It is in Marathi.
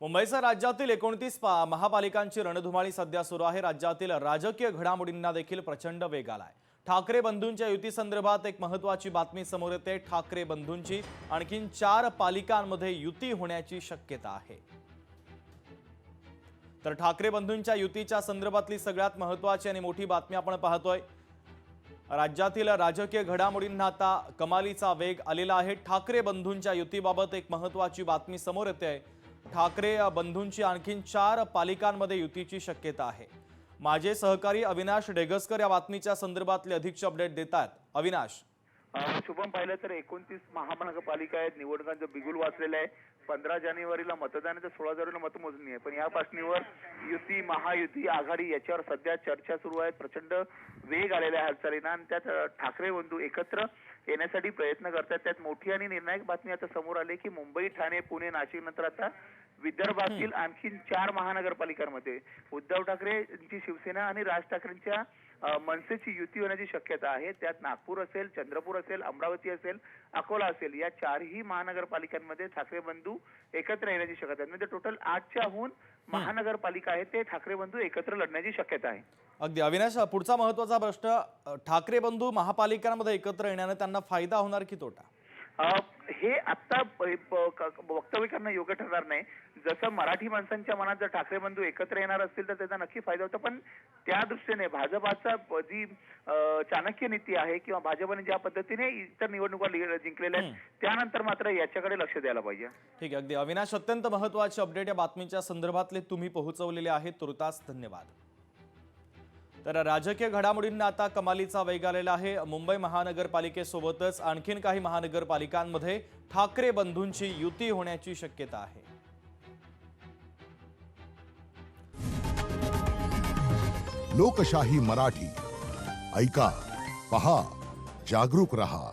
मुंबईसह राज्यातील 29 महापालिकांची रणधुमाळी सध्या सुरू आहे। राज्यातील राजकीय घडामोडींना देखील प्रचंड वेग आलाय। ठाकरे बंधूंच्या युती संदर्भात एक महत्त्वाची बातमी समोर येते। ठाकरे बंधूंची आणखीन 4 पालिकांमध्ये युती होण्याची शक्यता आहे। तर ठाकरे बंधूंच्या युतीच्या संदर्भातली सगळ्यात महत्त्वाची आणि मोठी बातमी आपण पाहतोय। राज्यातील राजकीय घडामोडींना आता कमालीचा वेग आलेला आहे। ठाकरे बंधूंच्या युतीबाबत एक महत्त्वाची बातमी समोर येते। ठाकरे बंधूंची आणखीन 4 पालिकांमध्ये युतीची शक्यता आहे। माझे सहकारी अविनाश डेगस्कर या बातमीच्या संदर्भातले अधिकचे अपडेट देतात। अविनाश, शुभम, पाहिलं तर 29 महानगरपालिका आहेत। निवडणुकांचं बिगुल वाचलेलं आहे। 15 जानेवारीला मतदान आहे तर 16 जानेवारीला मतमोजणी आहे। पण या पार्श्वभूमीवर युती, महायुती, आघाडी याच्यावर सध्या चर्चा सुरू आहे। प्रचंड वेग आलेला आहे हालचालींना आणि त्यात ठाकरे बंधू एकत्र येण्यासाठी प्रयत्न करतात। त्यात मोठी आणि निर्णायक बातमी आता समोर आली की मुंबई, ठाणे, पुणे, नाशिक नंतर आता विदर्भातील आणखीन 4 महानगरपालिकांमध्ये उद्धव ठाकरे यांची शिवसेना आणि राज ठाकरेंच्या मनसेची युती होण्याची शक्यता आहे। त्यात नागपूर असेल, चंद्रपूर असेल, अमरावती असेल, अकोला असेल, या 4ही महानगरपालिकांमध्ये ठाकरे बंधू एकत्र येण्याची शक्यता आहे। म्हणजे टोटल 8च्याहून महानगरपालिका आहेत ते ठाकरे बंधू एकत्र लढण्याची शक्यता आहे। अगदी अविनाश, पुढचा महत्त्वाचा प्रश्न, ठाकरे बंधू महापालिकांमध्ये एकत्र येण्याने त्यांना फायदा होणार की तोटा? हे आता वक्तव्य करणं योग्य ठरणार नाही। जसं मराठी माणसांच्या मनात जर ठाकरे बंधू एकत्र येणार असतील तर त्याचा नक्की फायदा होतो। पण त्या दृष्टीने भाजपाचा जी चाणक्य नीती आहे किंवा भाजपने ज्या पद्धतीने इतर निवडणुका जिंकलेल्या आहेत त्यानंतर मात्र याच्याकडे लक्ष द्यायला पाहिजे। ठीक आहे, अगदी अविनाश, अत्यंत महत्त्वाचे अपडेट या बातमीच्या संदर्भातले तुम्ही पोहोचवलेले आहेत, तुर्तास धन्यवाद। तर राजकीय घडामोडींना आता कमालीचा वेग आलेला आहे। मुंबई महानगरपालिकेसोबतच आणखीन काही महानगरपालिकांमध्ये ठाकरे बंधूंची युती होण्याची शक्यता आहे। लोकशाही मराठी ऐका, पहा, जागरूक रहा।